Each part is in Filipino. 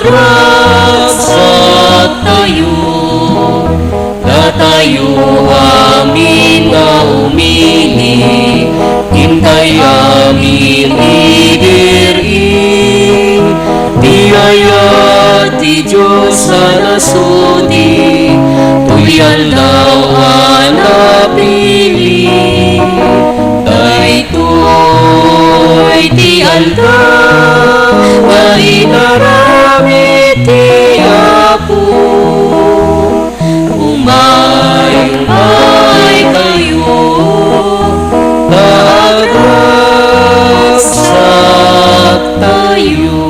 Nagragsak tayo, tayo amin nga umili, hintay amin idiri, biyaya ti Diyos sa nasudi, tuyan daw anapili, daytoy ti aldaw, ay narami ti Apo. Umay kayo, nagragsak tayo.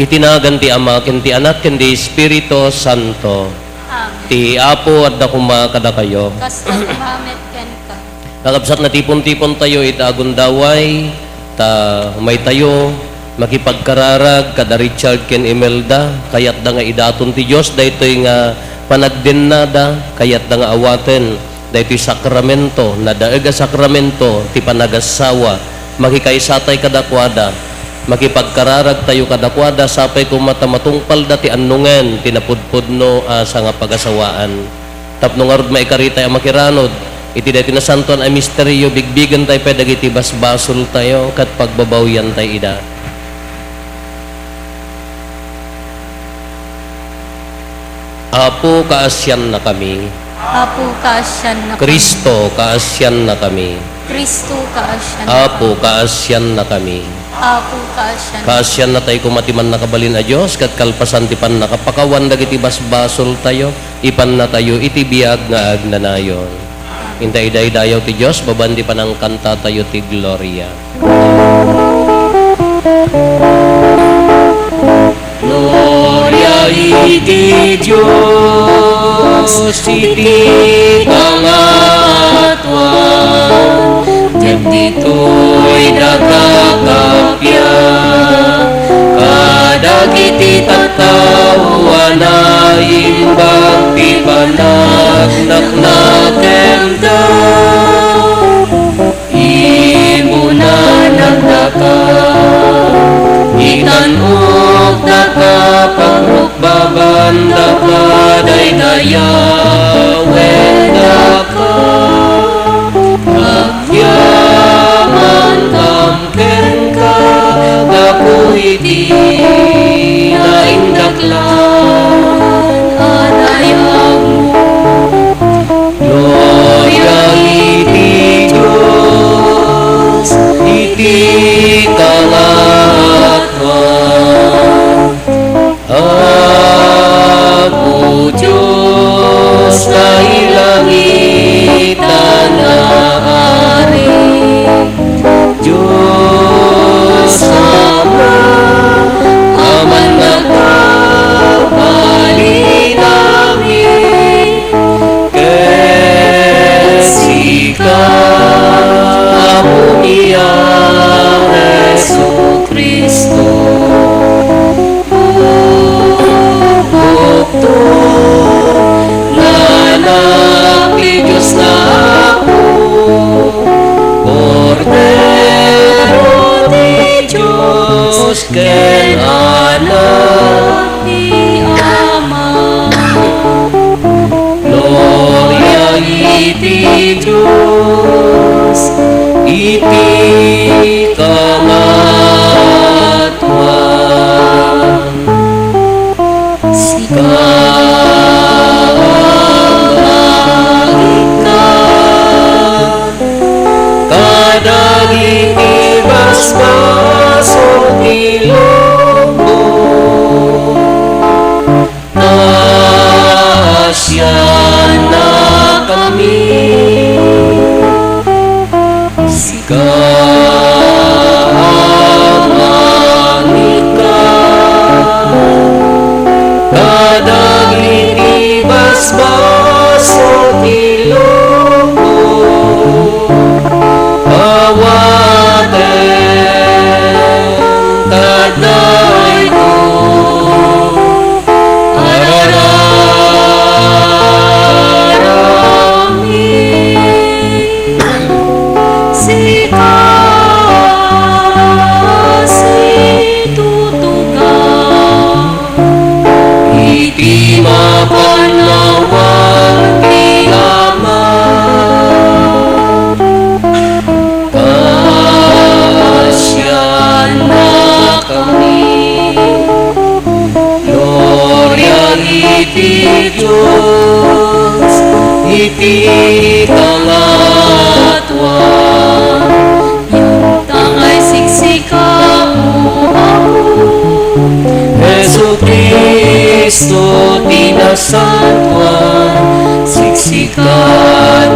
Itinagan ti Ama, ken ti Anak, ken ti Espiritu Santo. Amen. Ti Apo at dakuma kada kayo. Kasta kumamet ken ka. Nakabsat na tipon-tipon tayo, itagon daway, ta may tayo, makipagkararag kada Richard ken Imelda, kayat da nga idaton ti Dios daytoy nga panagdennada, kayat da nga awaten daytoy sakramento, nadaeg a sakramento ti panagasawa, makikaysatay kadakwada, makipagkararag tayo kadakwada, sapay kumata matungpal da ti annungen tinapudpudno sa nga pagasawaan. Tapno nga rod maikaritay ang makiranod, iti dati na santon ay misteryo, bigbigan tayo pedagiti basbasol tayo, kat pagbabawyan tayo ida. Apo, kaasyan na kami. Apo, kaasyan na kami. Kristo, kaasyan na kami. Kristo, kaasyan na Apo, kaasyan na kami. Apo, kaasyan na Kaasyan na tayo kumatiman nakabalin a Diyos, kat kalpasan ti pan nakapakawan dagiti basbasol tayo, ipan na tayo iti biyag nga agnanayon. Intay dayaw ti Diyos, babandi pa ng kanta tayo ti Gloria. Gloria iti Diyos, iti pangatwan, ket dito'y nagkakapya, kadagiti tattao na imbang ti panagnak-nakem daw, imo na nagdaka, itanok nakapagrukbabanda ka, daydayawen daka, agyaman kamken ka, dako iti naindaklan, anayang mo. Gloria iti Diyos, iti kalatwan, Apo Diyos na ilangitan na ari, Diyos Ama, aman nagkabali namin, kesika mo niya Jesu Kristo. Bukto nanak ni Diyos na Apo, Kordero ti Diyos, ken anak ni Ama. Gloria iti Diyos, iti kamatwan, kadagiti basbasol ti lobo, kaasyan na kami, kadagiti basbasol ti lobo, awaten kada iti kangatwan, Tangay siksika mo ako. Jesu Kristo tinasatwan, siksika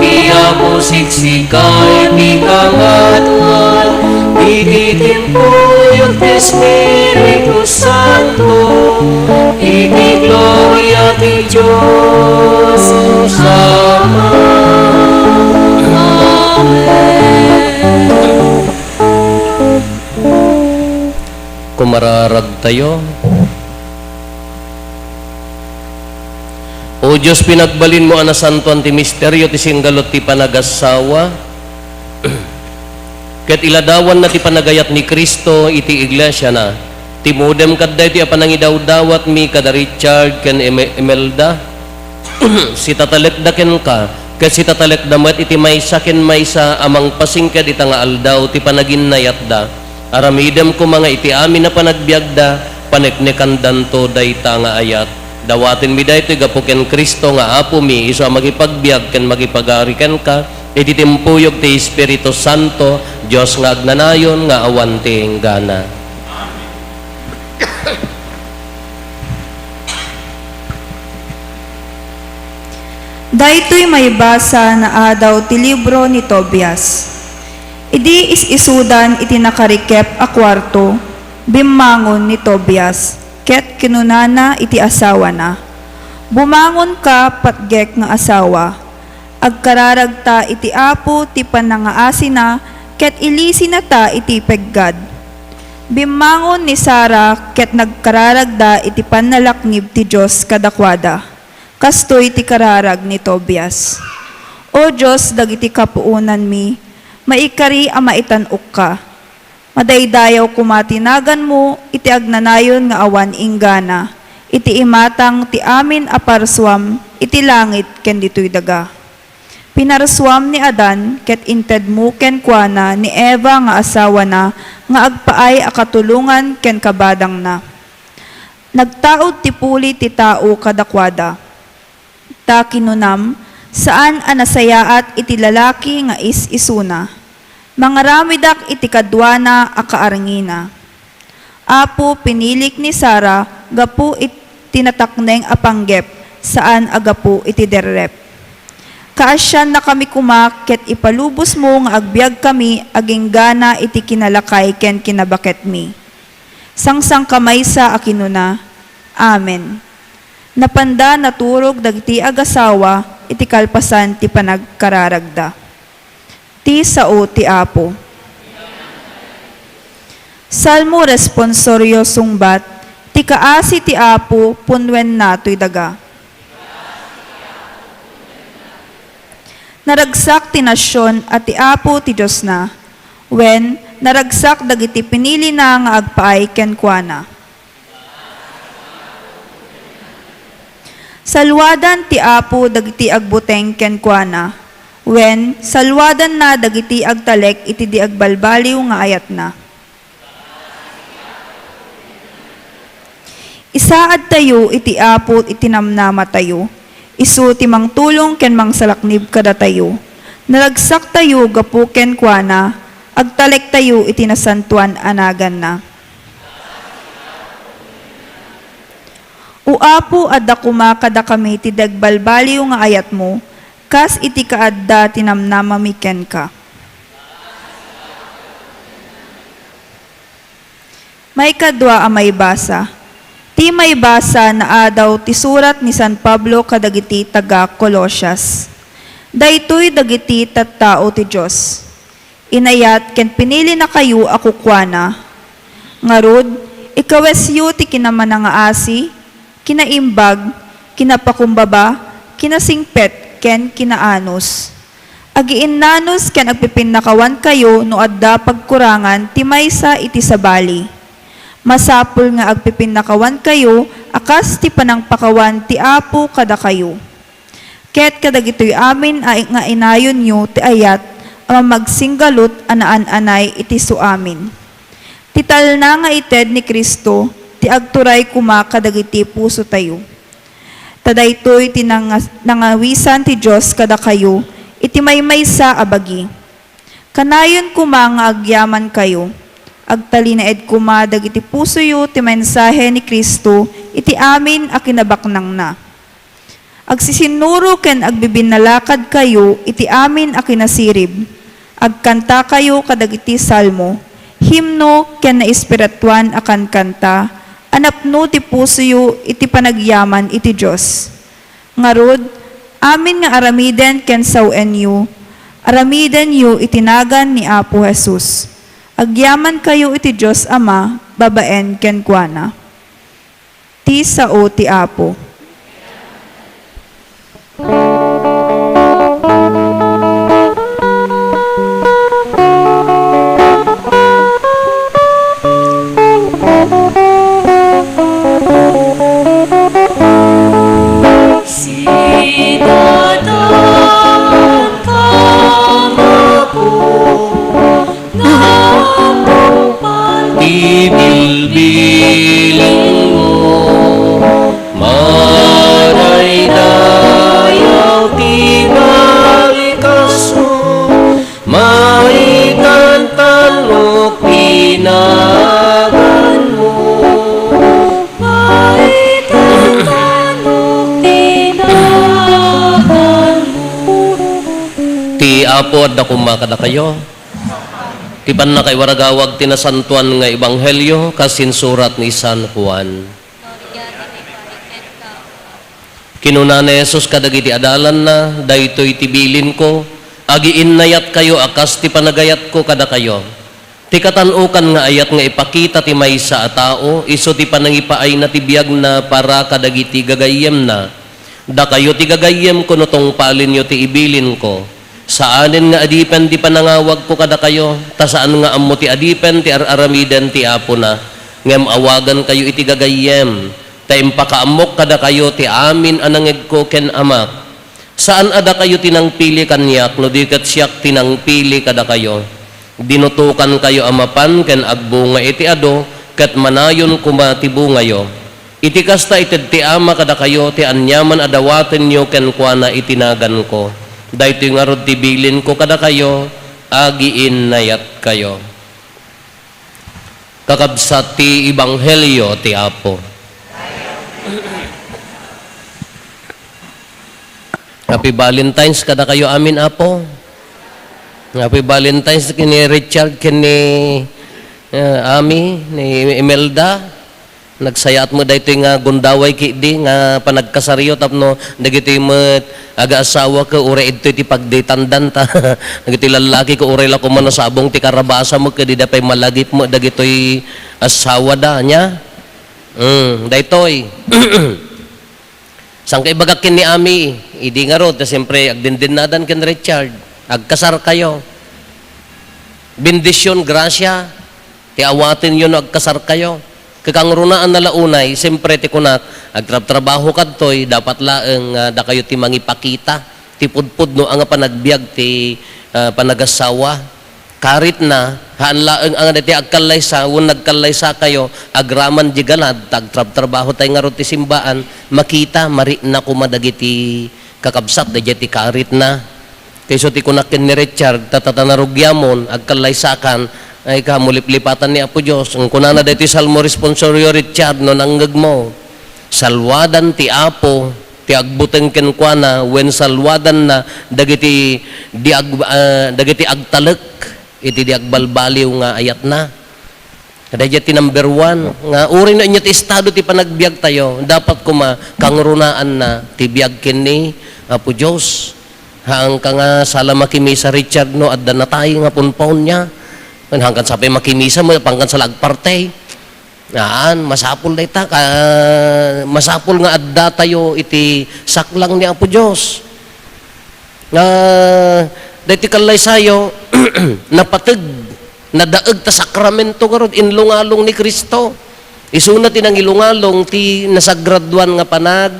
di ako siksika iti kangatwan, iti timpuyog ti Espiritu Santo, iti gloria ti Diyos Ama. Kumararag tayo. O Diyos, pinagbalin mo ana santuan ti misteryo ti singgalot ti panagasawa. Ket iladawan na ti panagayat ni Kristo iti iglesia na. Timudem kadday ti apanangidawdawat mi kada Richard ken Imelda. Si tatalekdaken ka, ket si tatalekdamet iti maysa ken maysa amang pasingked ita nga aldaw ti panaginnayat da. Aramidem ko mga iti amin na panagbiagda, paneknekan danto dayta nga ayat. Dawatin mi daytoy gapo ken Kristo nga apo mi isu a magipagbiag ken magipagariken ka iti timpuyog ti Espiritu Santo Dios nga agnanayon nga awan ti enggana. Daytoy may basa na adaw ti libro ni Tobias. Idi is-isudan iti nakarikep a kwarto, bimangon ni Tobias, ket kinunana iti asawa na. Bumangon ka patgek nga asawa, agkararagta iti apo ti panangaasi na, ket ilisi na ta iti peggad. Bimangon ni Sara, ket nagkararagda iti panalaknib ti Diyos kadakwada. Kastoy ti kararag ni Tobias. O Diyos, dagiti kapuunan mi, maikari a maitanok ka. Madaydayaw kumatinagan mo, iti agnanayon nga awan inggana, iti imatang ti amin aparswam, iti langit ken ditoy daga. Pinarswam ni Adan, ket inted mo ken kuana ni Eva nga asawa na, nga agpaay akatulungan ken kabadang na. Nagtaod ti puli ti tao kadakwada. Ta kinunam, saan anasayaat iti lalaki nga is-isuna. Mangaramidak iti kadwana a kaarngina. Apo pinilik ni Sara, gapu tinatakneng apanggep, saan agapu iti derrep. Kaasyan na kami kumak, ket ipalubos mo nga agbiag kami, aging gana iti kinalakay ken kinabaket mi. Sangsang kamay sa akinuna. Amen. Napanda naturog dagiti agasawa, iti kalpasan ti panagkararagda. Ti sao ti Apo. Salmo responsoryo sungbat, ti kaasi ti Apo, punwen natoy daga. Naragsak ti nasyon at ti Apo ti Diyos na, when naragsak dagiti pinili na nga agpaay ken kuana. Salwadan ti Apo dagiti agbuteng ken kuana, when salwadan na dagiti agtalek iti di agbalbaliw nga ayat na. Isaad tayo iti Apo iti namnama tayo, isu ti mangtulong ken mangsalaknib kada tayo. Naragsak tayo gapu ken kuana, agtalek tayo iti nasantuan anagan na. O Apo adda kumakada kami ti dagbalbaliw nga ayat mo, kas iti kaadda tinamnamamiken ka. May kadwa a may basa. Ti may basa na adaw ti surat ni San Pablo kadagiti taga Colosias. Daytoy dagiti tattao ti Dios. Inayat ken pinili na kayo ako kuana. Ngarud, ikawesyo ti kinamanangaasi, kinaimbag, kinapakumbaba, kinasingpet, ken kinaanos. Agiin nanos ken agpipinakawan kayo no adda pagkurangan ti maysa iti sabali. Masapul nga agpipinakawan kayo akas ti panangpakawan ti Apo kada kayo. Ket kadagitoy amin ay nga inayon nyo ti ayat ang magsinggalot anaan-anay iti suamin. Tital na nga ited ni Kristo ti agturay kuma kadagiti puso tayo. Tadaytoy nangawisan ti Diyos kada kayo, iti maymay sa abagi. Kanayon kuma nga agyaman kayo, agtalinaed kuma dagiti puso yu ti mensahe ni Kristo, iti amin a kinabaknang na. Agsisinuro ken agbibinalakad kayo, iti amin a kinasirib. Agkanta kayo kadagiti salmo, himno ken na espirituan akan kanta, anapno ti puso yu iti panagyaman iti Diyos. Ngarod, amin nga aramiden ken sawen yu, aramiden yu itinagan ni Apo Jesus. Agyaman kayo iti Diyos Ama, babaen ken kuana. Ti sao ti Apo. Sinadaan ka po ng upal Ibilbilin mo, maray dayaw ti balikas mo, maitantan mo pinagan mo. Ti Apo at dakuma kada kayo. Ti pan na kay waragawag tinasantuan nga ebanghelyo kasinsurat ni San Juan. Kinuna ni Jesus kadagiti adalan na daytoy tibilin ko, agiin nayat kayo akas ti panagayat ko kada kayo. Ti katanukan nga ayat nga ipakita ti maysa a tao, iso ti panangipaay na ti biyag na para kadagiti gagayem na. Da kayo ti gagayem ko no tong palin yo ti ibilin ko. Saanin nga adipen ti panangawag ko kada kayo, ta saan nga ammo ti adipen ti aramiden ti Apo na, ngem awagan kayo iti gagayem, ta impakaamok kada kayo ti amin anangeg ko ken amak. Saan ada kayo tinangpili kanyak, no di ket siyak tinangpili kada kayo. Dinutukan kayo amapan ken agbunga iti ado, ket manayon kuma ti bungayo. Iti kasta ited ti ama kada kayo, ti anyaman adawaten nyo ken kuana itinagan ko. Dahito nga rod tibilin ko kada kayo, agiin nayat kayo. Kakabsat ti Ibanghelyo ti Apo. Happy Valentine's kada kayo amin Apo. Happy Valentine's kini Richard, kini Ami, ni Imelda. Nagsayat mo dahito nga gundaway kidi nga panagkasaryo tapno dagiti met aga-asawa ka ure ito ti pagditandan ta dagiti lalaki ko ure la ko man sabong ti karabasa mo kadi dapay malagip mo dagitoy asawa da nya daytoy sang kay bagak ken ni Ami idi nga rod ta siyempre agdindinadan ken Richard agkasar kayo bendisyon grasya ti awatin yo no agkasar kayo. Kakang runaan na launay, siyempre ti kunak, agtrabaho kadtoy, dapat laeng da kayo ti mangipakita, ti pudpud no ang panagbiag ti panagasawa. Karit na, haan laeng ang ti agkalaysa, wun nagkalaysa kayo, agraman di galad, tagtrabaho tayo nga ron ti simbaan, makita, mari na kumadagiti kakabsat, da ti karit na. Kayso ti kunakin ni Richard, tatatanarugyamun, agkalaysakan, ay ka muliplipatan ni Apo Diyos. Ang kunana dito salmo responsorio Richard no nanggag mo. Salwadan ti Apo ti agbuteng ken kuana when salwadan na dagiti agtalek iti di agbalbaliw nga ayat na. Kada ti number 1 nga uri na inyo ti estado ti panagbiag tayo dapat kuma kangrunaan na ti biag ken ni Apo Diyos. Haang ka nga sala makimisa Richard no adda na tayo nga punpaon niya. Hanggang sapay makimisa mo, pangkan sa lagpartay. Yan, masapul na ita. Masapul nga adda tayo iti saklang ni Apo Diyos. Dahiti kalay sayo, napatag, nadaag ta sakramento karod, inlungalong ni Kristo. Isuna tinang ilungalong, ti nasagraduan nga panag,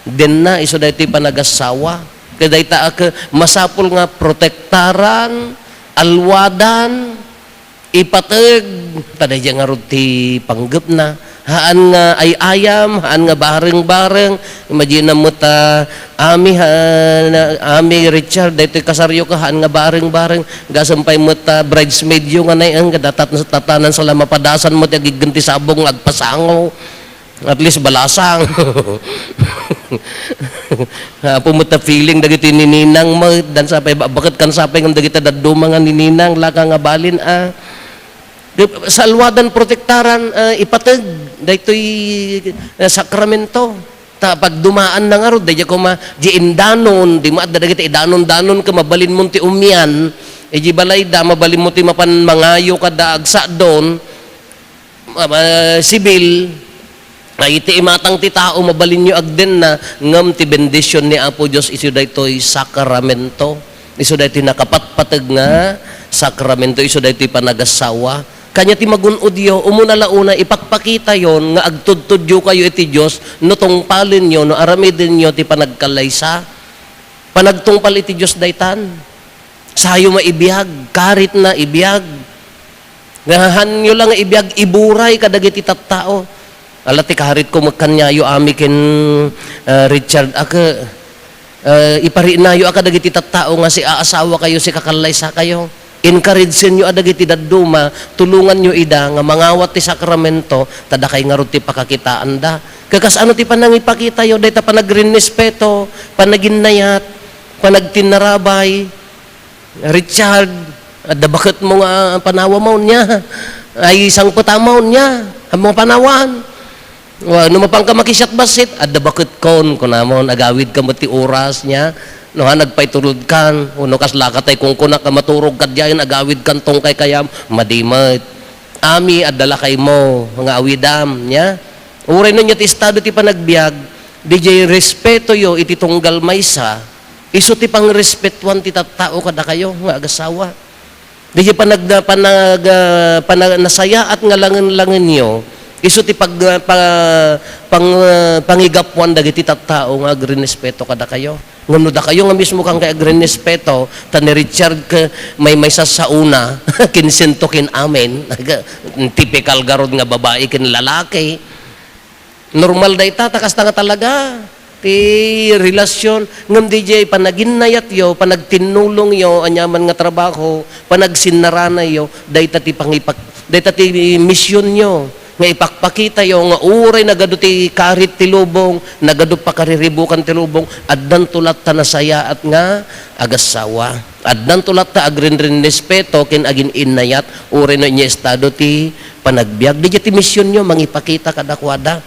den na, iso dahiti panagasawa. Kaya dahita masapul nga protektaran, alwadan, ipateg, tadaya nga rod ti panggap na, haan nga ay ayam, haan nga bareng-bareng, imagine mo ta, ami Richard, dito kasaryo ka, haan nga bareng-bareng, gasampay mo ta, bridesmaid yung anay, ang tatanan sa lamapadasan mo, giganti sabong, agpasango, at least balasang. Pumunta feeling dagiti nininang mo, dan sapay, bakit kan sapay ng dagiti daduma nga nininang, laka nga balin, salwadan protektaran ipateg daytoy sakramento ta pag dumaan na nga ro dayja ko ma di indanon di maadda dagiti idanon-danon ka mabalin mo ti umyan di balay da mabalin mo ti mapan mangayo kada agsa don sibil ay iti imatang ti tao mabalin nyo agden na ngam ti bendisyon ni Apo Dios isu daytoy sakramento isu daytoy nakapatpateg nga sakramento isu daytoy panagasawa kanya ti magunudyo, umuna launa, ipakpakita yon nga agtudtudyo kayo iti Diyos, no tungpalin nyo, no aramidin nyo ti panagkalaysa. Panagtungpal iti Diyos daytan. Sayo maibiyag, karit na ibiyag. Ngahan nyo lang ibiyag, iburay kadagiti tattao. Alati karit ko magkanyayo ami ken Richard, iparinayo kadagiti tattao nga si aasawa kayo, si kakalaysa kayo. Encourage nyo adagiti daduma, tulungan nyo ida nga mangawat ti sakramento, tada kay nga ti pakakitaan da. Kakas ano ti panangipakita yo, dahil ta panagrinespeto, panaginayat, panagtinarabay, Richard, ada bakit mo nga panawa mo niya, ay isang putamaw niya, ang panawan. Ano mapang ka makisyat basit, ada bakit kon kunamon, agawid ka mo ti oras niya, no ha nagpaitulod kan uno kas lakatay kung kuna ka maturog kadyayon agawid kan tong kay kayam madimat ami adala kay mo nga awidam nya uray no nya ti estado ti panagbiag DJ respeto yo iti tunggal maysa isu ti pangrespetuan ti tattao kada kayo nga agasawa DJ nasaya at nga langen-langen yo isu ti pangigapuan dagiti tattao nga agrespeto kada kayo ngano da kayo nga mismo kang kay agrespeto ta ni Richard ka may sasauna kinsinto kin amen typical garod nga babae kin lalaki normal da ita takas nga talaga ti relasyon ngam DJ panaginayat yo panagtinulong yo anyaman nga trabaho panagsinnaranay yo dayta ti dayta ti misyon yo nga ipakpakita yo nga uray nagado ti karit ti lubong nagado pa kariribukan ti lubong addan tulat ta nasaya at nga agasawa addan tulat ta agrinrespeto ken agin inayat uray no inya estado ti panagbiag di ti misyon nyo mangipakita kadakwada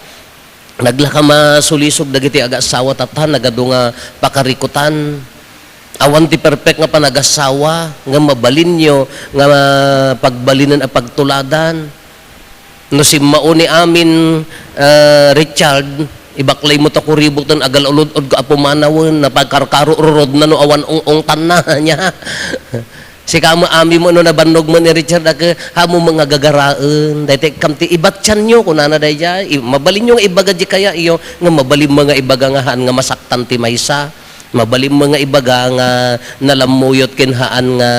naglaka masulisog dagiti agasawa tatan nagado nga pakarikutan awan ti perfect nga panagasawa nga mabalin nyo nga pagbalinan a pagtuladan no si mauni amin Richard ibaklay mo ta kuributan agal ulod ka apumanawon na pagkarkarurod na no awan ong tanna niya si kamo ami mo no nabannog mo ni Richard hamo mga gagaraan dayte kamti ibatyan nyo kunana dayja mabalin nyo nga ibaga di kaya iyo nga mabalin mga ibaga nga haan nga masaktan ti maysa mabalin mga ibaga nga nalamuyot ken haan nga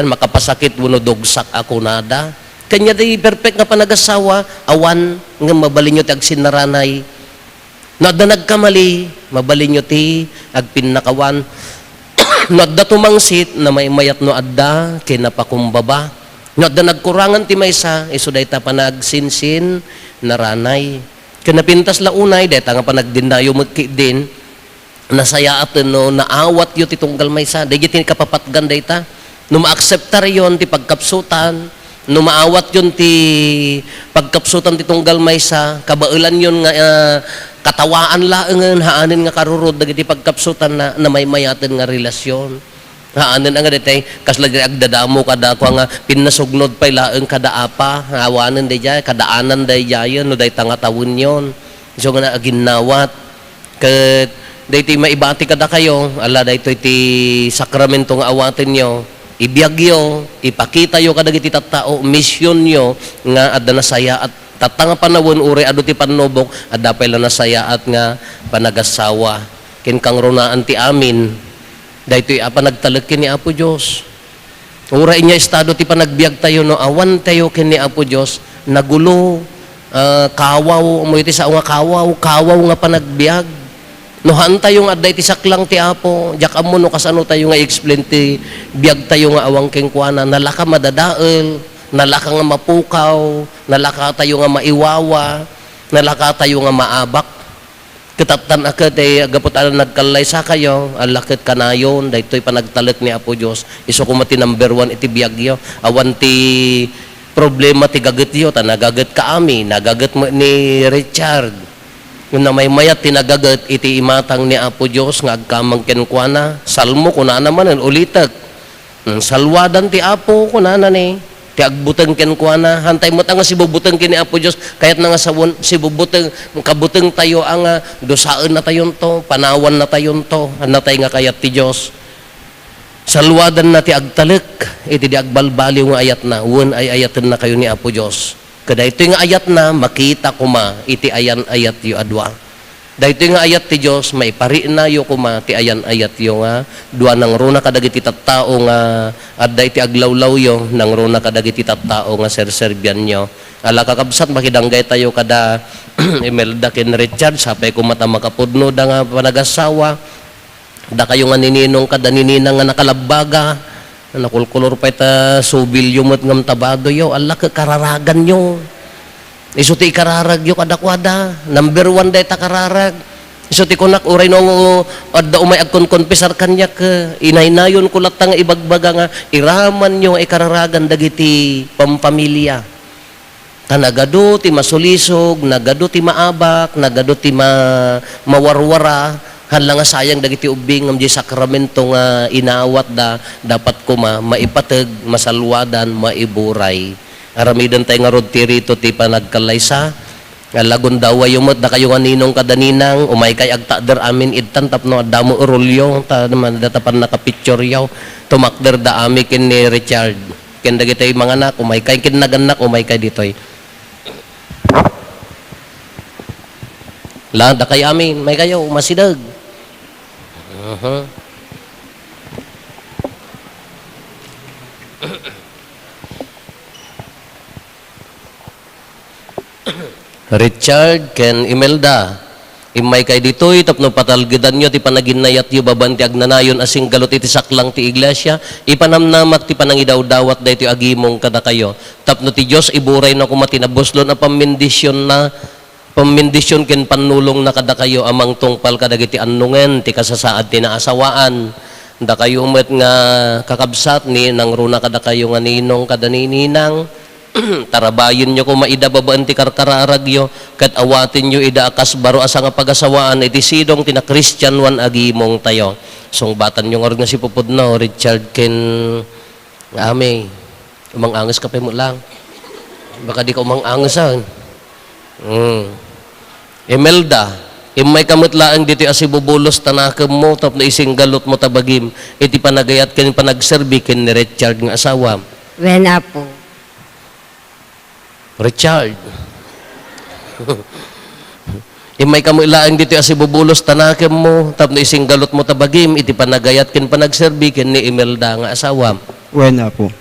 makapasakit wano dogsak ako nada kanya di perfect nga panagasawa awan nga mabalin nyo ti agsinnaranay no adda nagkamali mabalin nyo ti agpinnakawan no adda tumangsit na may mayat no adda kinapakumbaba no adda nagkurangan ti maysa isu dayta panagsinsin naranay kinapintas launay dayta nga panagdinayo din nasaya at no naawat yo ti tunggal maysa dayjay ti kapapatgan dayta no maakseptar yon ti pagkapsutan no maawat yon ti pagkapsutan ti tunggal maysa kabaelan yon nga katawaan laengen haanen nga karurod dagiti pagkapsutan na may mayaten nga relasyon haanen nga daytay kasla agdadamo kada ko nga pinasugnod pay laeng kada apa awanen dayjay kadaanan dayjay no dayta nga tawon yon so nga aginawat ket daytoy maibati kada kayo ala daytoy ti sakramento nga awaten nyo ibiyag yo ipakita yo kadagiti tattao misyon nyo nga adda nasaya at tatanga panawon uray adu ti panubok adda pay la nasaya at nga panagasawa ken kang runaan ti amin daytoy apa nagtalek ken ni Apo Dios Ura inya estado ti panagbiag tayo no awan tayo kini Apo Dios nagulo kawaw mo iti sa nga kawaw nga panagbiag. No hanta yung aday ti saklang ti Apo, jak amo no kasano tayo nga explain ti biag tayo nga awang king kuana, nalaka madadael, nalaka nga mapukaw, nalaka tayo nga maiwawa, nalaka tayo nga maabak. Kitatan akad ay agapot alam nagkalay sa kayo, alakit kanayon, dahito panagtalit ni Apo Diyos. Iso kumati number 1 iti biag yo, awan ti problema ti gaget yo, nagaget ka ami, nagaget mo ni Richard. Yung na may mayat tinagagat iti imatang ni Apo Diyos nga agkamang kenkwana. Salmo kuna naman ulitak. Salwadan ti Apo kuna na ni. Ti agbuteng kenkwana. Hantay mo tanga si bubuteng kini Apo Diyos. Kayat na nga si bubuteng kabuteng tayo ang dosaan na tayon to. Panawan na tayon to. Hanatay nga kayat ti Diyos. Salwadan na ti agtalik. Iti di agbalbaliw nga ayat na. Uwan ay ayatan na kayo ni Apo Diyos. Kada ito yung ayat na, makita ko ma, iti ayan ayat yu adwa. Dahito yung ayat ti Diyos, maipari na yu ko ma, ti ayan ayat yu nga, dua nang runa kadagiti tattao nga, adda iti aglawlaw yu, nang runa kadagiti tattao nga serserbian nyo. Ala kakabsat, makidanggay tayo kada Imelda ken Richard, sapay ko mata makapudno da nga panagasawa, da kayo nga nininong kada nininang nga nakalabaga, nakulkulor pa ita subil yung ngam tabado yo ala ka kararagan yo iso ti kararag yo kadakwada number 1 day ta kararag iso ti kunak uray no adda umay agkon konfesar kanya ka inaynayon kulat nga ibagbaga nga iraman yo ikararagan dagiti pampamilya kanagado ti masulisog nagado ti maabak nagado ti mawarwara hanlang nga sayang dagiti ubing ng sakramento nga inawat dapat ko maipateg, masalwadan, maiburay. Aramidan tayo nga rod ti rito ti panagkalaysa. Nga lagon dawa yumot da kayo nga ninong kadaninang umay kay agtader amin idtan tapno damo urolyo ta naman datapan nakapicture yaw tumakder da ami ken ni Richard. Ken dagiti mga anak umay kay ken naganak umay kay ditoy. La da kay amin may kayo masidag. Richard ken Imelda imay kay ditoy tapno patalgedan nyo ti panaginayat yu babanti agnanayon asing galot iti saklang ti iglesia ipanamnamak ti panangidawdawat daytoy agimong kada kayo tapno ti Dios iburay na kumatinabuslon a pamindisyon ken panulong na kada kayo amang tungpal kadagiti annungen ti kasasaad ti naasawaan da kayo met nga kakabsat ni nang runa kada kayo nga ninong kada nininang tarabayin nyo kung maidababaan ti karkararag yo kat awatin nyo ida akas baro asa nga pagasawaan iti sidong tina Christian one agimong tayo sungbatan nyo nga si pupudno Richard ken ame umang angas ka pa mo lang baka di ka umang angas Imelda, imay kamutlaan dito asibubulos tanakam mo tap na ising galot mo tabagim iti panagayat ken panagserbi ken ni Richard nga asawa. Wena po. Richard. imay kamutlaan dito asibubulos tanakam mo tap na ising galot mo tabagim iti panagayat ken panagserbi ken ni Imelda nga asawa. Wena po.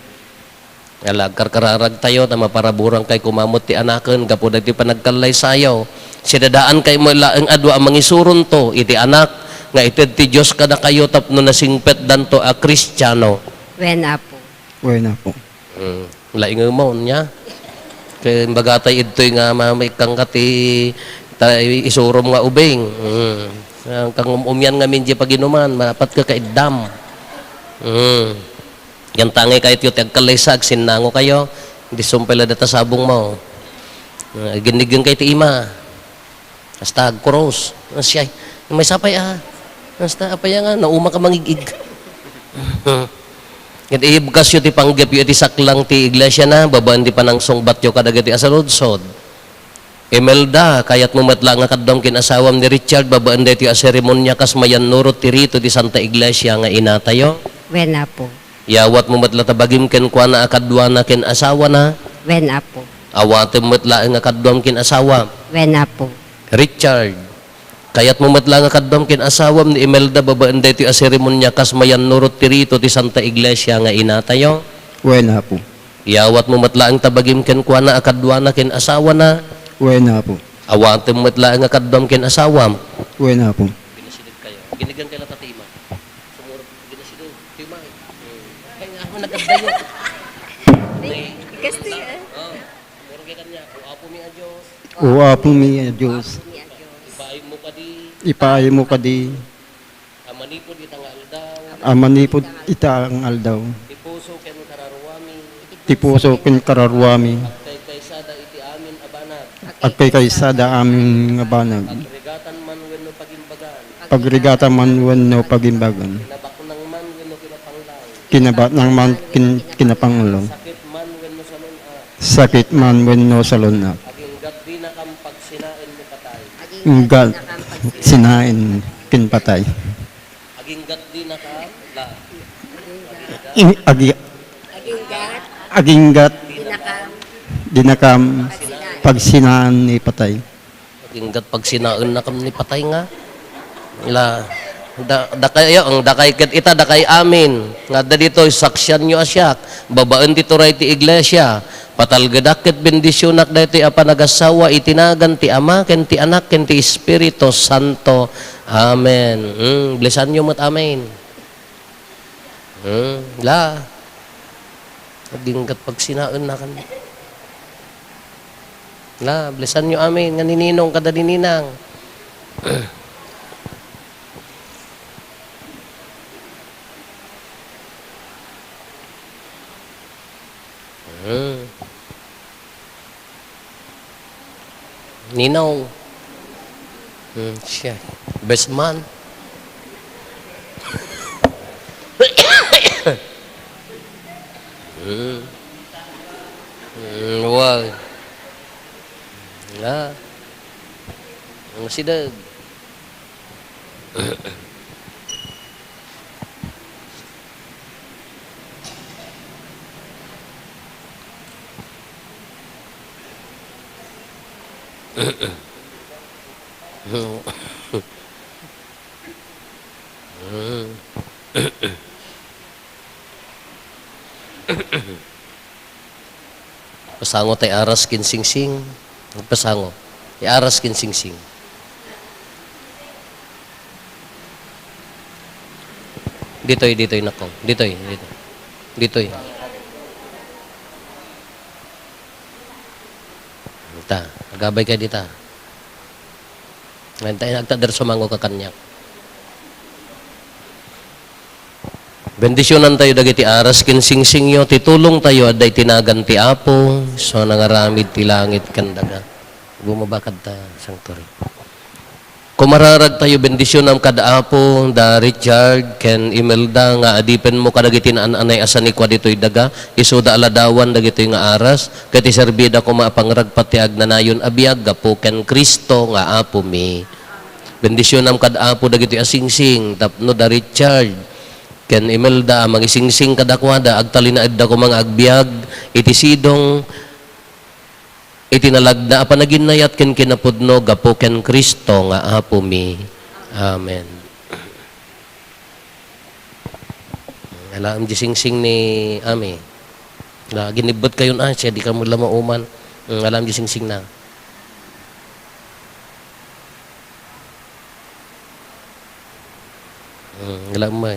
Alag karkararag tayo na maparaburang kay kumamot ti anaken gapo dagiti panagkalay sayaw. Sidadaan kay mo laeng adwa ang mangisuron to iti anak nga ited ti Dios kada kayo tapno nasingpet danto a Kristiyano. Wena po. Wena po. Laing mo nya. Kay bagatay idtoy nga mamikang kati tay isurom nga ubing. Kang umyan nga minji paginuman mapat ka kaidam. Yan tangi kahit yung tagkalaysag, sinango kayo, hindi sumpela data sabong mo. Ginigyan kayo ti ima. Hasta agkuros. Siya, may sapay Hasta apaya nga, nauma ka mangigig. Yan iibgas yung ti panggap yung ti saklang ti iglesia na, babaan ti panangsong batyo kadagati asaludsod. Imelda, kayat mo matla nga kadam kinasawam ni Richard, babaan ti aseremonya kas mayan nurot ti rito ti Santa Iglesia nga inatayo. Wena po. Yawat mo matla tabagim ken kuana akadwa na ken asawa na. Wena po. Awatem matla nga kadwam ken asawa. Wena po. Richard. Kayat mo matla nga kadwam ken asawa ni Imelda babaan daytoy a seremonya kas mayan nurot ti rito ti Santa Iglesia nga inatayo. Wena po. Iyawat mo matlaang tabagim ken kuana akadwana ken asawa na. Wena po. Awatem mo matlaang akadwam ken asawam. Wena po. Ginasidod kayo. Ginigan kayo na tatima. Sumurot ginasidod. Tima. Kaya nga ako nagkadayo. Kasi, Oh, muro kay kanya. O apo mi a Dios. O apo mi Diyos. Ipaay mo ka di. Ipaay mo kadi. Amanipod itang aldaw. Amanipod ita ang aldaw. Ipuso ken kararwami. Tipuso ken kararwami. Kay kaysada iti amin abanag. At kay kaysada aming nga banag. Regatan man wenno pagimbagan. Pagrigata man wenno pagimbagan. Nabakunang man wenno kinapanglaw. Kinabat ng man kinapangulong. Sakit man wenno salon-a. Sakit man wenno salona. Aging gaddi na kang pagsinain mo patay. Inggal sinain kinpatay. Aging gaddi na ka la. Aginggat dinakam pagsinaan ni patay. Aging gat pagsinain na kam ni patay nga. La da kayo ang dakay ket ita dakay amin nga dito saksyan nyo asyak babaan dito ray ti iglesia patalgadak ket bendisyonak daytoy apa nagasawa itinagan ti ama ken ti anak ken ti espiritu santo amen. Blesan nyo mat amen. La aginggat pagsinaan na kan la blesan nyo amen nga nininong kada nininang. Ninong. Siya. Best man. Wag. La. Ang sidag. Pasango tay aras kin singsing. Pasango. Iaras kin singsing. Ditoy nako. Ditoy. Dita, agabay ka dita. Ngayon tayo nagtadar sumango ka kanyak. Bendisyonan tayo dagiti aras kin singsing yo, titulong tayo aday tinagan ti Apo, so nangaramid ti langit kandaga. Bumabakad ta, sanctuary. Kumararag tayo bendisyon ng kada Apo, da Richard, Ken Imelda, nga adipen mo kadagiti na anay asan ni kwa dito'y daga, isuda aladawan dagito'y nga aras, kati serbida ko maapangrag pati agnanayon abiyag, gapo Ken Kristo, nga Apo mi. Bendisyon ng kada Apo dagito'y asingsing, tapno da Richard, Ken Imelda, magisingsing kadakwada, agtalinaad da ko mga agbiag, itisidong, itinalagda, apanaginayat ken kinapudno, gapo Ken Kristo, nga Apo mi. Amen. Alam, jisingsing ni Ami. Ginibot kayo na siya, di ka mo lamauman. Alam, jisingsing na. Alam mo.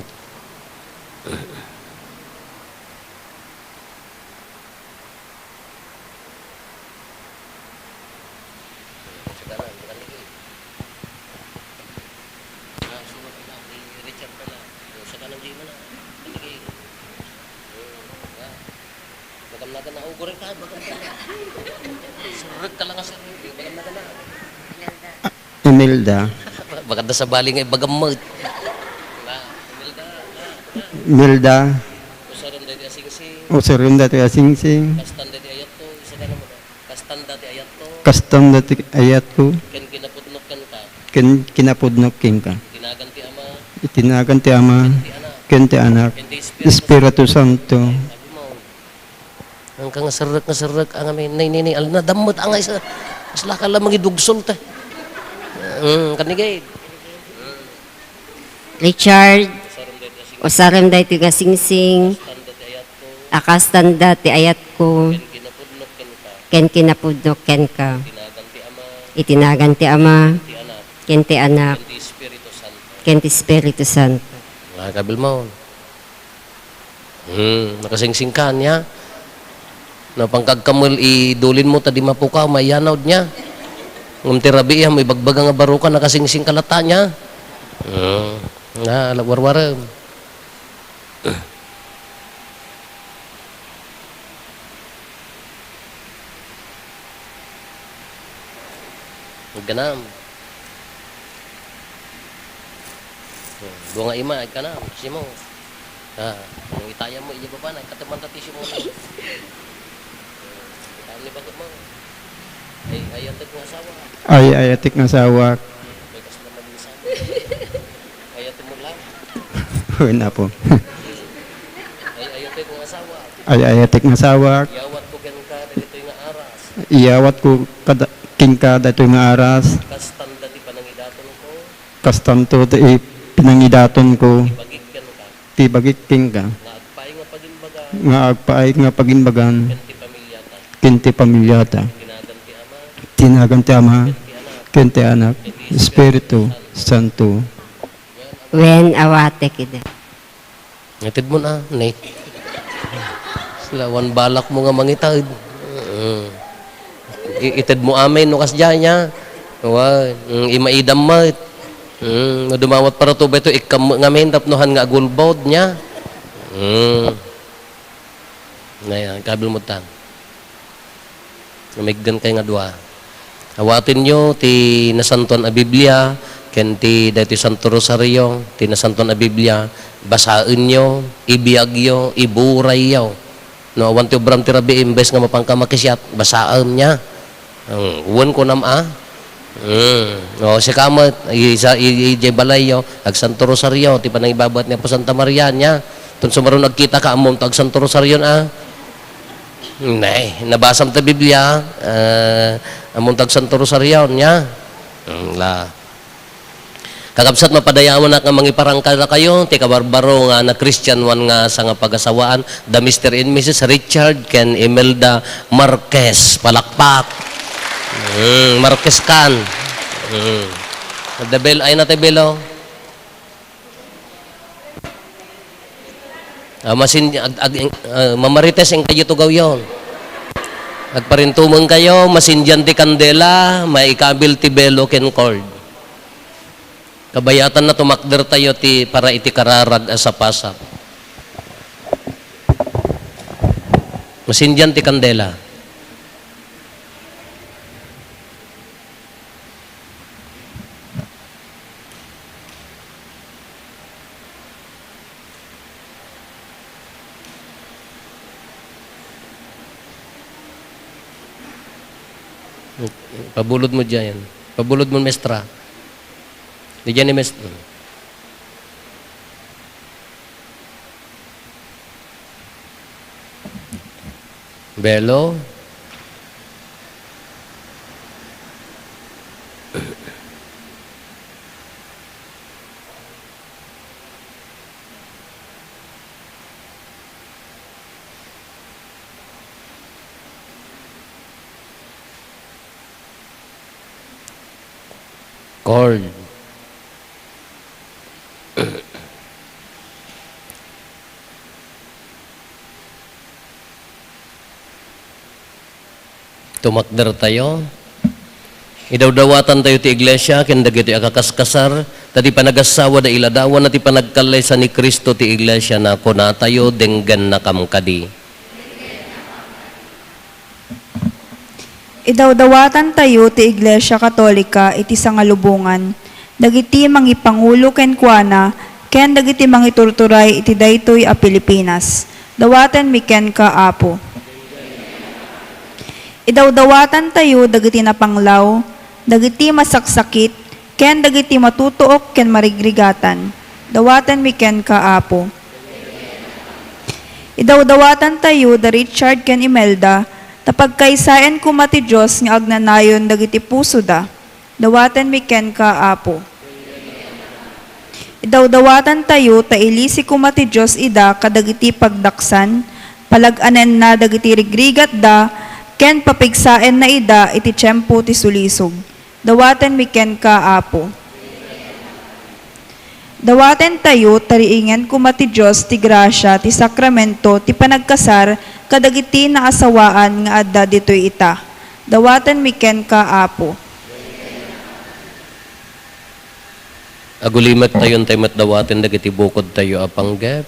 Imelda. Bagad na sa bali nga bagamag. Imelda. Usaron dati asingsing. Usaron dati asingsing. Kastan dati ayat to. Isa ka naman. Kastan dati ayat to. Kastam dati ayat ko. Ken kinapudnok kan ka. Kinapudnok king ka. Tinagan ti Ama. Itinagan ti Ama. Ken ti Anak. Ken ti Espiritu Santo. Sabi mo. Ang kang sarak ang amin. Nay, alna damot ang isa. Asla ka lang magidugsol ta. Kanigay. Richard, Usaron dati asing. usaram dahi ti singsing, Kastan dati ayat to. Akas tanda ti ayat ko, ken kinapudnok ken ka. Itinagan ti Ama, ken ti Anak, ken ti Espiritu Santo. Mga kabil mo. Nakasingsing ka niya. No, pangkagkamul idulin mo tadi mapukaw, mayanawd niya. Ngumti rabi iya, may bagbaga nga baruka, nakasingsing kalata niya. Warwaram. Ganam. Bunga ima, ganam. Si mo. Ang itaya mo, iya pa na, kataman tatisyo mo. Ano ba mo? Ay, ayatik nga asawa. Ay ayatik nga sawak. Bekas naman yung asawa. Ayatik mo lang. Wala po. Ay, ayatik nga asawa. Ay ayatik nga sawak. Yawat ko ken ka, dito yung aras. Iyawat ko king ka datoy nga aras. Kastanda di panangidaton ko. Kastanto ti pinangidaton ko. Bagigyan ka. Ti bagik king ka. Nga agpay nga pagimbaga. Nga agpaay nga paginbagan. Kenti pamilyata. Kinti pamilyata. Ginaganti ama. Tinagan ti Ama. Kenti anak. Kinti Anak. Espiritu Santo. Wen awate kida. Ngatid mo na, Nate. Lawan balak mo nga mangitad. Itid mo amin, no kasya niya. Imaidam mo. Dumawat para to ba ito, ikam ngamin, tapnohan nga agulbod niya. Ngayon, kabil mo tan. Namigdan kayo nga dua. Awatin nyo, ti nasanton a Biblia, ken ti dati Santo Rosario, ti nasanton a Biblia, basain nyo, ibiyag nyo, iburay nyo. No, awan ti obram ti rabi, imbes nga mapangkamakisyat, basaan niya. Uwan ko nama. No, si kamat, ijay balay yo, ag Santo Rosario, ti panangibabat niya po Santa Maria niya. Tun sumaron nagkita ka amom tag Santo Rosario na. Nay, nabasam ta Biblia, among tag Santo Rosario niya. La. Kakabsat mapadayawan na nga mangiparangkal na kayo, ti kabarbaro nga na Christian one nga sa nga pag-asawaan, the Mr. and Mrs. Richard ken Imelda Marquez. Palakpak. Marquez kan. Debel ay na tebelo. Mamarites ang kayo tugaw yon. Agparintumong kayo, masinjan ti kandela, maikabil ti belo ken cord. Kabayatan na tumakder tayo ti para iti kararag sa pasak. Masinjan ti kandela. Pabulod mo dyan. Pabulod mo, mestra. Di dyan ni mestra. Belo. Cord. Tumakder tayo. Idawdawatan tayo ti iglesia, ken dagiti akakaskasar, tati panagasawa da iladawan, nati panagkalay sa ni Kristo ti iglesia na kunatayo denggan na kamkadi. Idawdawatan tayo ti Iglesia Katolika iti sangalubungan. Dagiti mangipangulo ken kuana, ken dagiti mangiturturay iti daytoy a Pilipinas. Dawaten mi ken ka Apo. Idawdawatan tayo dagiti napanglaw, dagiti masaksakit, ken dagiti matutuok ken marigrigatan. Dawaten mi ken ka Apo. Idawdawatan tayo da Richard ken Imelda, tapagkaisayan ko mati Diyos nga agnanayon dagiti puso da. Dawaten mi ken ka Apo. Idawdawatan tayo ta ilisi ko mati Diyos ida kadagiti pagdaksan, palaganen na dagiti rigrigat da, ken papigsaen na ida iti tiyempo ti sulisog. Dawaten mi ken ka, Apo. Dawaten tayo, tariingen kuma ti Diyos, ti grasya, ti sakramento, ti panagkasar, kadagiti naasawaan nga adda ditoy ita. Dawaten mi ken ka, Apo. Agulimat tayon tayo matdawatin dagiti bukod tayo apanggep.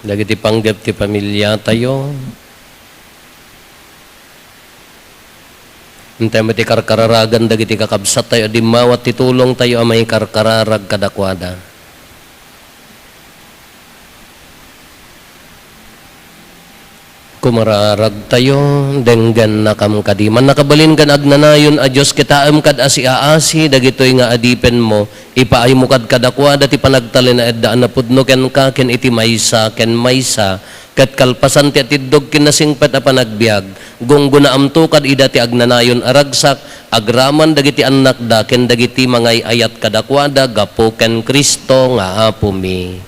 Dagiti panggep ti pamilya tayo. Hintay mo ti karkararagan dagiti kakabsat tayo. Di mawat titulong tayo amay karkararag kadakwada. Kumararag tayo, denggan na kam kadiman. Nakabalin kan agnanayon a Diyos kitaam kad asi-aasi, dagitoy nga adipen mo, ipaay mo kad kadakwada, ti panagtali na eddaan na pudno ken ka, ken iti maysa, ket kalpasan ti atidog kinasingpet a panagbiag, gunggo na amto kad ida ti agnanayon aragsak, agraman dagiti anak da, ken dagiti mangay ayat kadakwada, gapo ken Kristo nga Apo mi.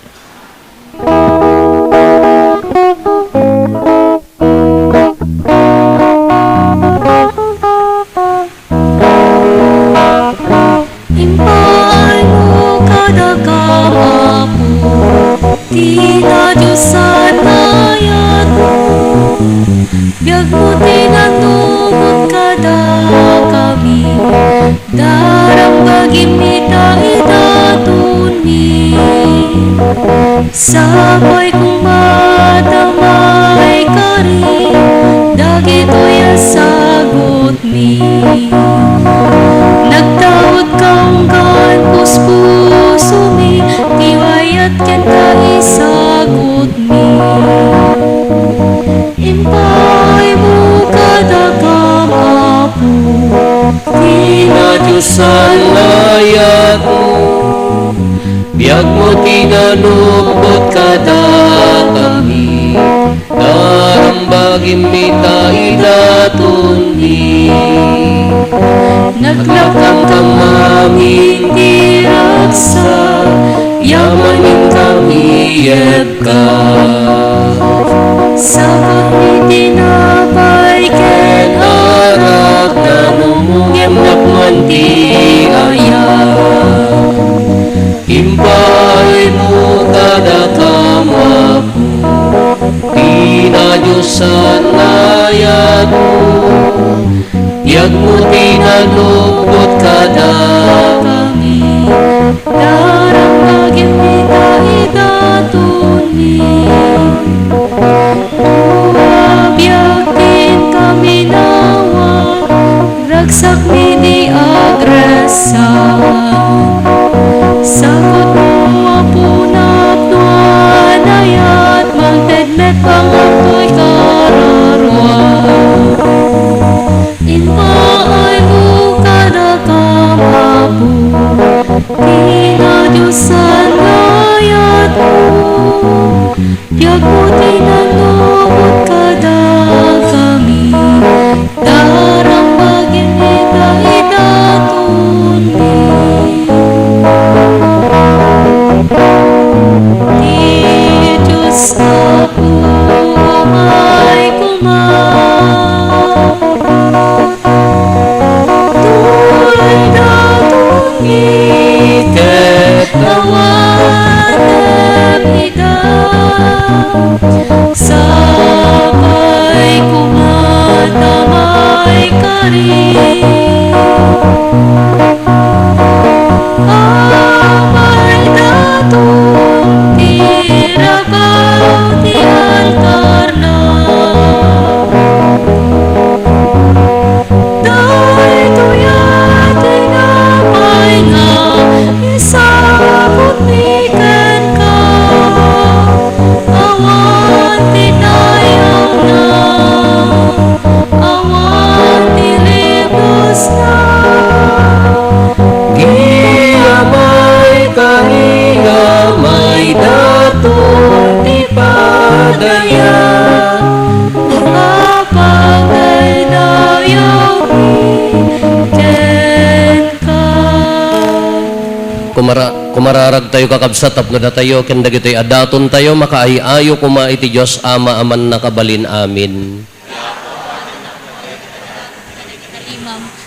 Impay mo kadagaapo, tinadyusan ayat mo. Biyag mo tinanumot kada kami, darang bagim ita-itatun mi. Sabay kong matamay ka rin, dagito'y asagot mi. Nagtawag kang kan puspuso mi, tiwayat ken ta isagot mi. Impay mo kadagam Apo, Tinadyusan ayat mo, biyag mo tinanupot kada kami, darambagim mita idatun mi. naglakang kamaming diragsa, yamanin kami yebka. Sagot ni tinapay ken arak, nanumugem nakman ti ayat. Impay mo kada kamapo, tinadyusan ayat mo, biyag mo tinanupot kada Kami darang bagim ita-idatun mi. Uwabiyag din kami nawa, ragsak mi di agresan. Sagot mo apunap nuan ayat, magtedmet pangato'y kararwan. Inpaay mo kadagam Apo, tinadyusan ayat mo. Biyag mo tinanumot kada kami, darang bagim ita-idatun mi. Di Diyos Apo may kumang, tulad iket nawatem ida, sabay kumatamay ka rin. Amay datong tirabaw ti altar na, dahito'y ating napay nga, isabot mi ken ka. Awan tinayang na, awan nilibos na. Giyamay kahigamay datong ti padaya. Kapagay dayaw mi ken ka. Kumararag tayo kakabsat, tapno na tayo, ken dagitoy adaton tayo, makaayayo kuma iti Diyos Ama aman nakabalin amin.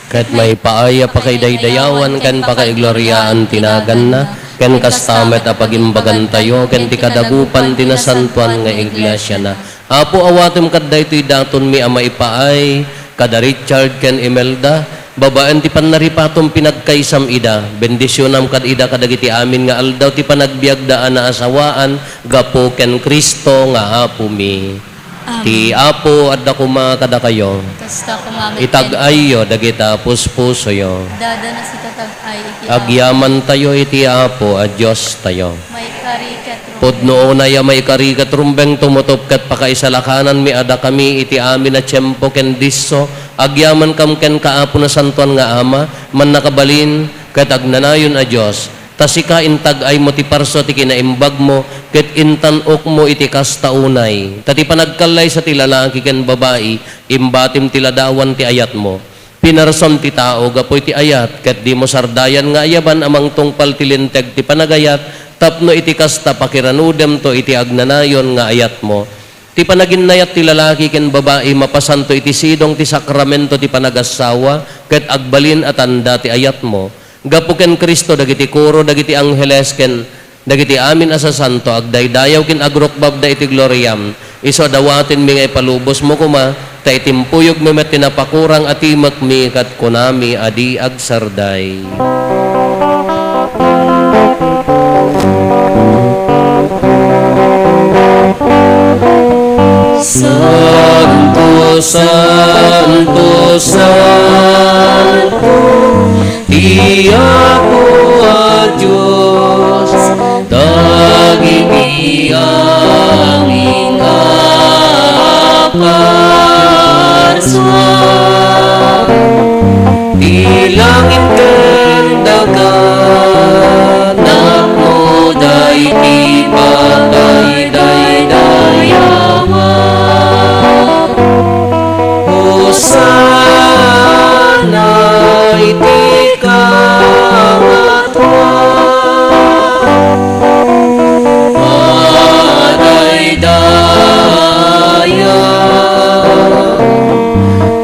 Kahit may paaya pa kay daydayawan, ken pa kay gloryaan tinagan na, ken kastamet a pagimbagan tayo, ken ti kadagupan tinasantuan nga iglesia na. Apo awatem kadda ito'y daton mi ama ipaay, kada Richard ken Imelda, babaan ti panaripatom pinagkaisam ida, bendisyonam kad ida kadagiti amin nga aldaw ti panagbiagdaan na asawaan, gapo ken Kristo nga apo mi. Ti apo adda kuma kada kayo, Kasta kumamit. itag-ayo dagita puspuso yo. Dada na si tatag-ay. Iti Agyaman tayo iti apo a Diyos tayo. may karikat. Pudno na ya may karigat rumbeng tumutop kat pakaisalakanan mi ada kami iti amin na tiyempo ken disso. Agyaman kam ken kaapo na santuan nga ama, man nakabalin kat agnanayon a Diyos. Tasika intag ay mo ti parso ti kinaimbag mo, ket intanok mo iti kastaunay. Tati panagkalay sa ti lalaki ken babae, imbatim ti ladawan ti ayat mo. Pinarson ti tao, gapoy ti ayat, ket di mo sardayan nga ayaban amang tungpal ti linteg ti panagayat, tapno iti kasta pakiranudem to iti agnanayon nga ayat mo. Ti panaginnayat ti lalaki ken babae, mapasanto iti sidong ti sakramento ti panagasawa, ket agbalin at anda ti ayat mo. Gapo ken Kristo dagiti kuro dagiti angheles ken dagiti amin asa santo agdaydayaw ken agrokbab da iti gloriam iso dawaten mi nga ipalubos mo kuma ta itimpuyog mi met tinapakurang atimak mi kat kunami adi agsarday. Santo, Santo, Santo, Iyaku a Diyos, dagiti aming akarsa. Ilangin ken dagat, napno dayti pagdaydayawan. Hosana iti kamatwa, madaydaya,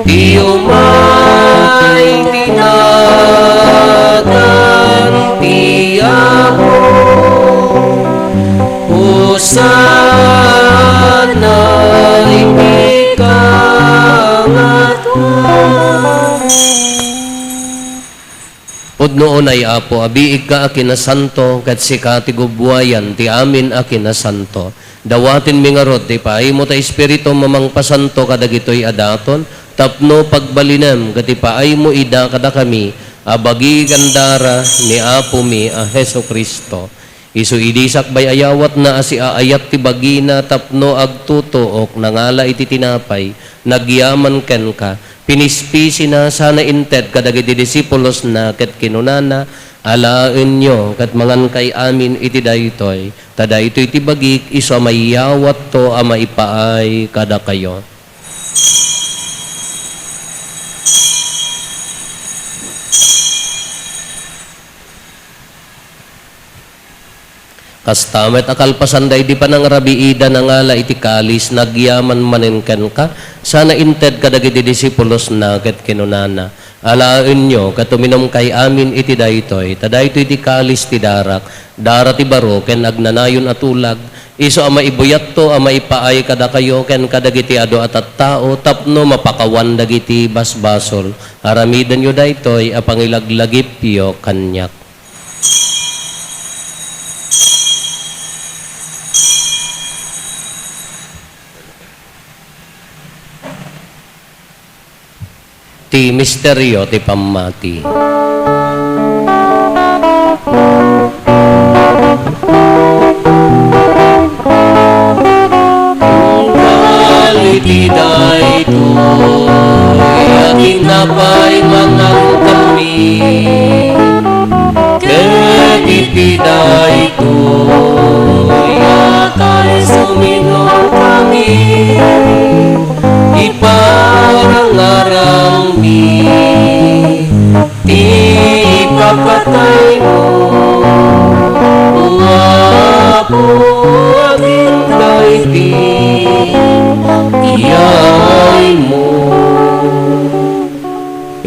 di umay tinagan ti Apo. Hosana iti kamatwa. Pudnoon ay Apo, abiig ka akinasanto, kat sika ti gubwayan, ti amin akinasanto. Dawatin mi nga rod, ti paay mo ta espiritu mamang pasanto kadagitoy adaton, tapno pagbalinem, kati paay mo ida kada kami, abagi gandara ni Apo mi a Heso Kristo. Isu idisak bay ayawat na asi aayat ti bagina tapno agtutuok nangala iti tinapay, nagyaman ken ka, pinispisi na sana inted kadagiti disipulos na ket kinunana, alaen nyo kat mangan kay amin iti daytoy, tada ito'y ti bagik iso mayawat to a maipaay kada kayo. Kastamet akalpasan day di pa nang rabiida na ngala iti kalis, nagyaman maninken ka, sana inted kadagiti disipulos na ket kinunana. Alaen nyo, katuminom kay amin iti daytoy, tadaytoy iti kalis ti darak, dara ti baro, ken agnanayon atulag, iso ama ibuyat to, ama ipaay kada kayo, ken kadagiti ado at tao, tapno mapakawan dagiti basbasol, aramidan nyo daytoy, apangilaglagip yo kanyak. Ti misteryo ti pamati. Kaliti daytoy ating napay manang kami, ket iti daytoy akay suminom kami, iparang-arang mi, ipapatay mo,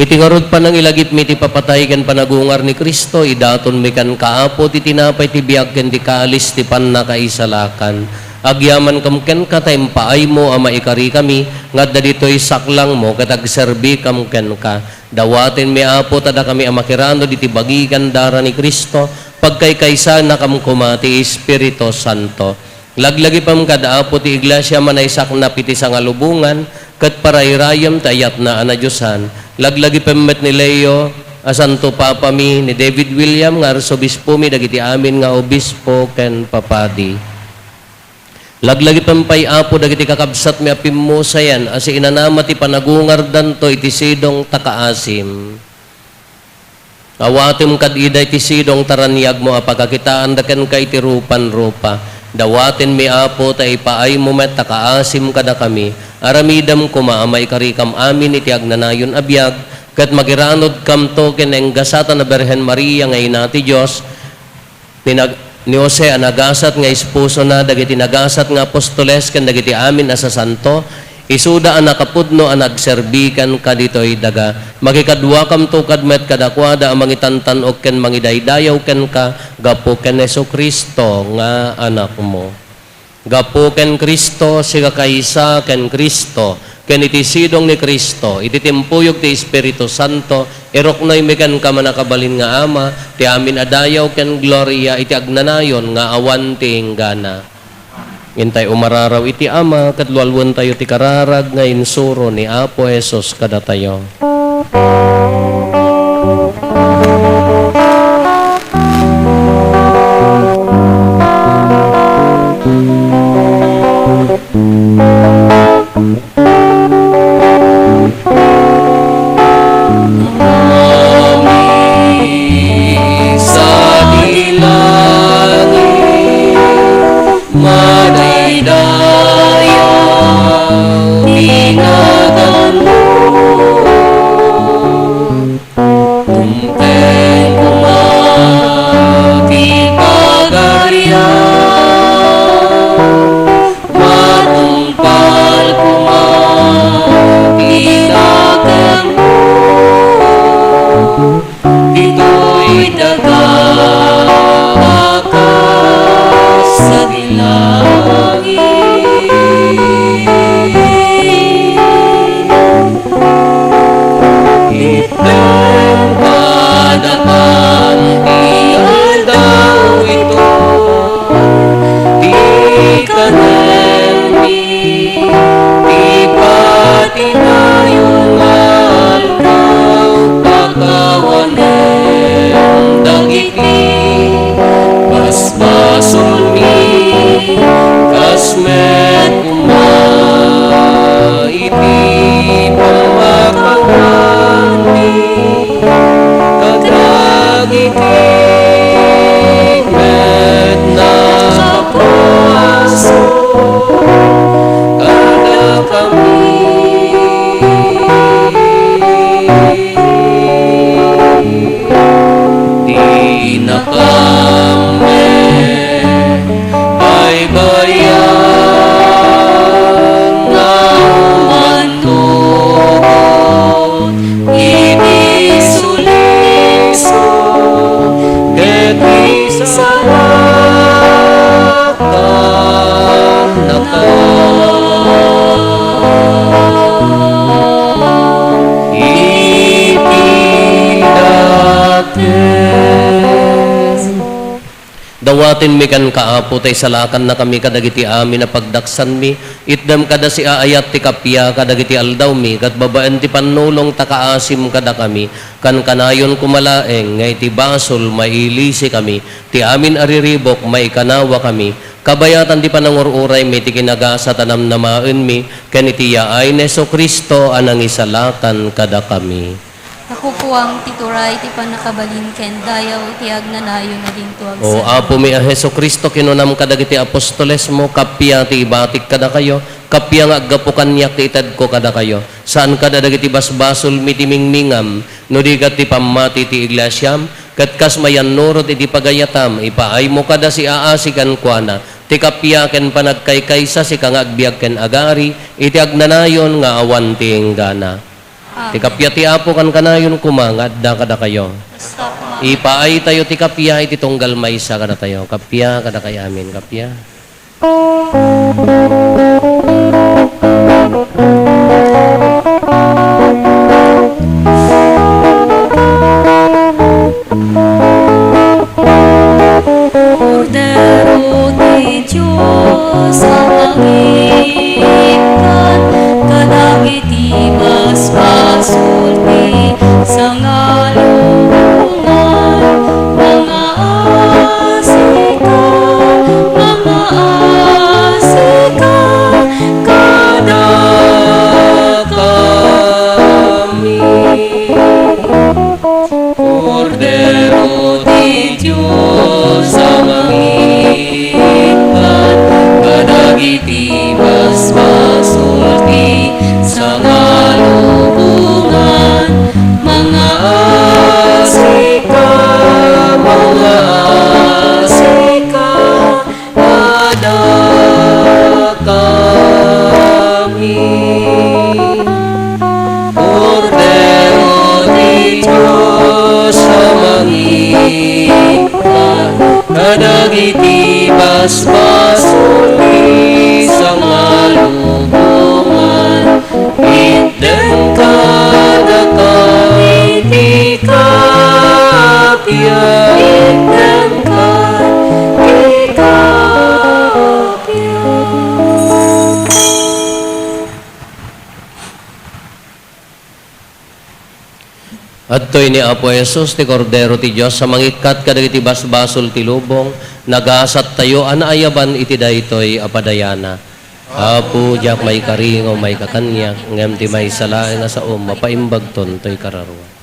Itingarod pa ng ilagip mi ti papatay ken panagungar ni Kristo, idaton mi kan kaapo ti tinapay ti biag ken ti kaalis ti pannakaisalakan. Agyaman kam ken katayem paay mo ama ikari kami, ngadda ditoy saklang mo katagserbi kam ken ka. Dawaten mi apo tada kami amakirano diti bagikan dara ni Kristo, pagkaykaysa na kam kumati Espiritu Santo. Laglagi pam kada apo ti iglesia manaysak na piti sa ngalubungan, kat parayrayam tayat na anadyosan. Laglagi pemmet ni Leo, asanto papa mi, ni David William, nga arsobispo mi, dagiti amin nga obispo, ken papadi. Laglagi pampay apo, dagiti kakabsat mi apim mo sayan, asi inanama ti panagungar danto, iti sidong takaasim. Awatim kad ida iti sidong taranyag mo, apagakitaan daken ka iti rupan-rupa. Dawatin mi apo, ta ipaay mo met, takaasim kada kami. Aramidam kumaamay karikam amin iti agnanayon abiyag, kat magiranod kam to ken gasata na Berhen Maria nga ina ti Dios, ni Jose anagasat nga esposo na, dagiti nagasat nga apostoles ken dagiti amin asa santo, isuda anakapudno anagserbikan kaditoy daga. Makikadwa kam to kadmet kadakwada ang mangitantan o ken mangidaydayaw ken ka, gapo ken Jesucristo nga anak mo. Gapo ken Kristo, siga kaysa ken Kristo, ken iti sidong ni Kristo, iti timpuyog ti Espiritu Santo, eroknoy mekan ka manakabalin nga ama, ti amin adayaw ken gloria, iti agnanayon nga awan ti inggana. Intay umararaw iti ama, katlualwan tayo ti kararag nga insuro ni Apo Jesus kada tayo. Dawatin mi kan kaapo tay salakan na kami kadagiti amin na pagdaksan mi, itdam kada si aayat ti kapya kadagiti aldaw mi, kat babaan ti panulong takaasim kada kami, kan kanayon kumalaeng, ngay ti basol mailisi kami, ti amin ariribok may kanawa kami, kabayatan ti panangururay mi ti kinagasa tanam namaen mi, ken iti yaay ni Jesucristo anang isalakan kada kami. Ako po ang tituray, ti panakabalin ken dayaw, ti agnanayo na din tuwag O apo mi a Jesucristo kinunam kadagiti apostoles mo, kapya ti ibatik kada kayo, kapya nga aggapukan niyak ti itad ko kada kayo. Saan kada dagiti basbasol mi ti mingmingam, no di kat ti pamati ti iglesyam, kat kas mayan nurot iti pagayatam, ipaay mo kada si aasikan kuana, ti kapya ken panagkaykaysa si kang agbiag ken agari, iti agnanayon nga awan ti inggana. Amen. Ti kapya ti apo kan kanayon kumangad da kada kayo. Basta po. Ipaay tayo ti kapya iti tunggal maysa kada tayo. Kapya kada kay amin kapya. Cordero de Diyos, ang ikan, kadagiti basbasulti, sa ngalungan, mga asika, kada kami. Cordero di Diyos, ang ikan, kadagiti basbasulti, sa ngalubungan, mga asika, kada kami. Cordero di Diyos, mangikan, kadagiti basbasulti, sa ngalubungan, iden kada kami ti kapya, iden ti kapya. Adtoy ni Apo Jesus ti Cordero ti Dios sa mangikat kadagiti basbasol ti lubong nagasat tayo anaayaban iti daytoy apadayana. Apo jak may karingo may kakanyak ngem ti may salae nga sa mapaimbag ton toy kararwa.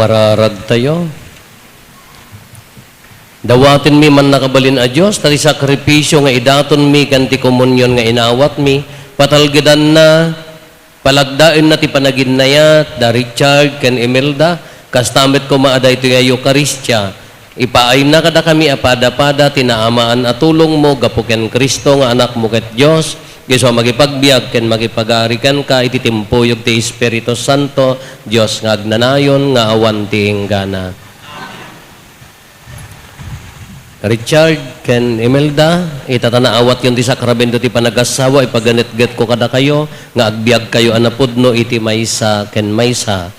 Magkararag tayo. Dawatin mi man nakabalin a Diyos, tali sakripisyo nga idaton mi, kanti komunyon nga inawat mi, patalgedan na, palagdain na ti panaginayat, da Richard, ken Imelda, kastamit ko maaday ito nga Eukaristya, ipaay na kada kami apada-pada, tinaamaan at tulong mo, gapo ken Kristo nga anak mo ket Diyos, Giso magipagbiag ken magipagarikan ka iti timpuyog ti Espiritu Santo, Dios nga agnanayon nga awan ti inggana. Richard ken Imelda, itatanaawat yun ti sakramento ti panagasawa, ipaganit-get ko kada kayo, nga agbiag kayo anapudno iti maysa ken maysa.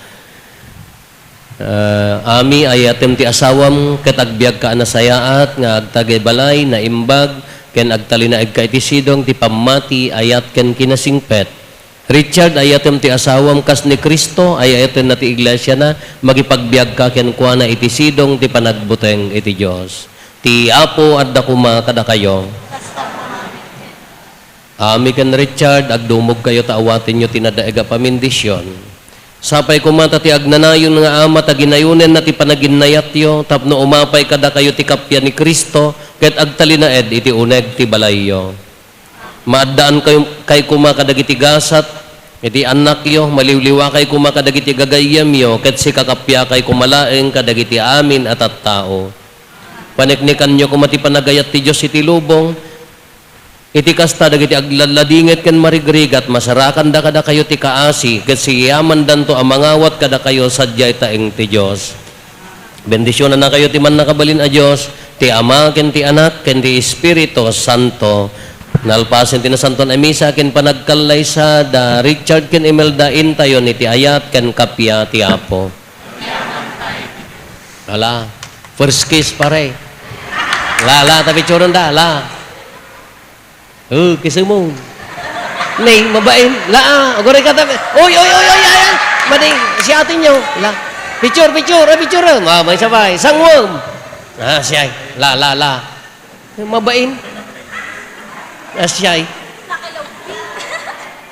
Ami ayatem ti asawam ket agbiag ka anasayaat nga agtagay balay na imbag ken agtalinaeg ka iti sidong ti pamati ayat ken kinasingpet. Richard ayatem ti asawam kas ni Kristo ayatem na ti iglesia na magipagbiag ka ken kuana iti sidong ti panagbuteng iti Dios. Ti Apo adda kuma kada kayo. Ami ken Richard agdumog kayo taawatin nyo tinadaega pamindisyon. Sapay kumata ti agnanayon nga ama taginayunen na ti panaginayat yo tapno umapay kada kayo ti kapya ni Kristo ket agtalinaed iti uneg ti balayyo. Maaddaan kayo kay kuma kadagiti gasat iti anak yo maliwliwa kay kuma kadagiti gagayam yo ket si kakapya kay kumalaeng kadagiti amin at tao. Paniknikan nyo kumati panagayat ti Dios iti lubong iti kasta dagiti agladinget ken marigrigat masarakan da kada kayo ti kaasi ket siyaman danto amangawat kada kayo sadyay taeng ti Dios. Bendisyonan na kayo ti man nakabalin a Dios, ti Ama ken ti Anak ken ti Espiritu Santo. Nalpasen ti nasanton a misa ken panagkalaysa da Richard ken Imelda intayon iti ayat ken kapya ti Apo. Ala, first kiss pare. La tapi churon da la. Kisa mo. Nay, mabain. La, agore ka tabi. Oy. Mading, si atin nyo. La. Picture. May sabay. Sangwom. Siyay. La. Mabain. Siyay.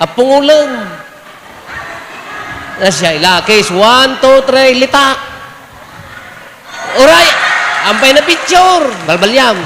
Apungulang. Siyay. La, case 1, 2, 3, litak. Oray. Ampay na picture. Balbalyam.